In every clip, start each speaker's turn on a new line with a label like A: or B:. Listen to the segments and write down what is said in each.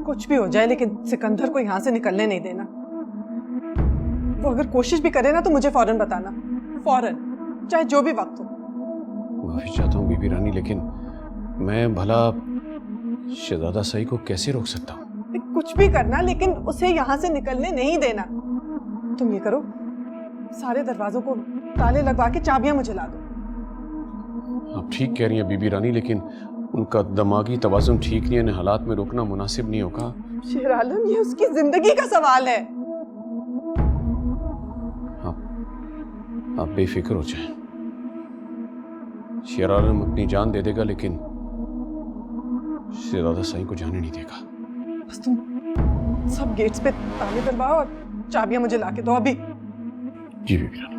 A: कुछ भी हो जाए लेकिन सिकंदर को यहाँ से निकलने नहीं देना। वो अगर कोशिश भी करे ना तो मुझे फौरन बताना, फौरन, चाहे जो भी वक्त हो।
B: माफी चाहता हूँ बीबी रानी, लेकिन मैं भला शहजादा सई को कैसे रोक सकता हूँ?
A: कुछ भी करना लेकिन उसे यहाँ से निकलने नहीं देना। तुम ये करो, सारे दरवाजों को ताले लगवा के चाबियां मुझे ला दो।
B: आप ठीक कह रही हैं बीबी रानी, लेकिन उनका दिमागी तवाज़ुन ठीक नहीं है, इन्हें हालात में रोकना मुनासिब नहीं होगा।
A: शेर आलम, ये उसकी जिंदगी का सवाल है।
B: आप बेफिक्र हो जाएं। शेर आलम अपनी जान दे देगा लेकिन शहजादा सई को जाने नहीं देगा।
A: बस तुम सब गेट्स पे ताले डलवाओ और चाबियां मुझे लाके दो अभी।
B: जी बीबी रानी।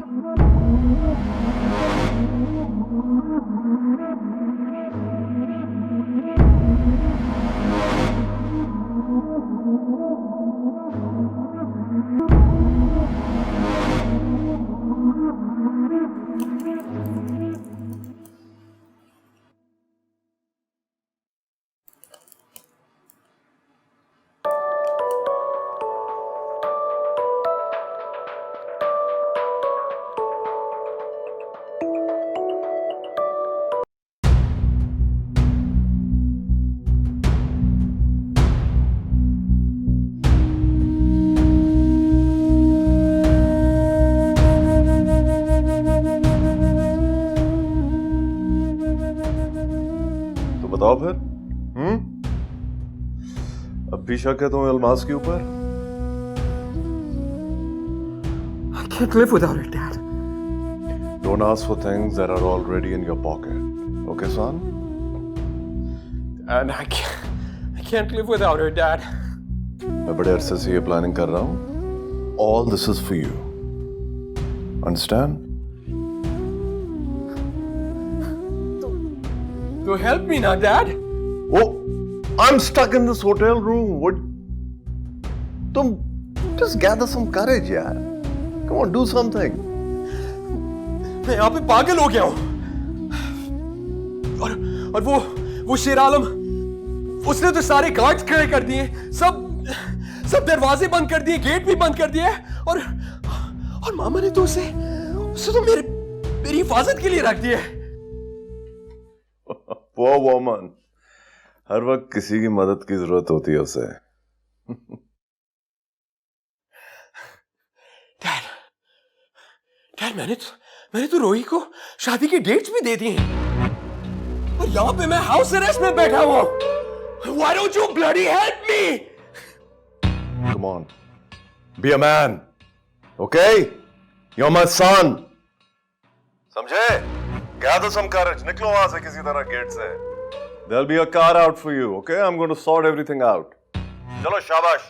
C: बताओ फिर, अब भी शक है तुम्हें अल्मास के ऊपर?
D: I can't live without her, Dad.
C: Don't ask for things that are already in your pocket. Okay, son?
D: And I can't live without her, Dad.
C: मैं बड़े अरसे से ये प्लानिंग कर रहा हूँ. All this is for you. Understand?
D: So help me now, Dad.
C: Oh, I'm stuck in this hotel room. What? Tum, just gather some courage, yaar. Come on, do something.
D: मैं यहाँ पे पागल हो गया हूँ। और वो शेर आलम, उसने तो सारे गार्ड्स खड़े कर दिए, सब दरवाजे बंद कर दिए, गेट भी बंद कर दिए, और मामा ने तो उसे तो मेरी हिफाजत के लिए रख दिया।
C: Poor woman. हर वक्त किसी की मदद की जरूरत होती है उसे।
D: डैड, मैंने तो रोही को शादी की डेट्स भी दे दी हैं, और यहाँ पे मैं हाउस अरेस्ट में बैठा हुआ हूँ। Why don't you bloody help me?
C: Come on, be a man, okay? You're my son. समझे? Gather some courage. निकलो वहां से किसी तरह गेट से. There'll be a car out for you, okay? I'm going to sort everything out. चलो शाबाश.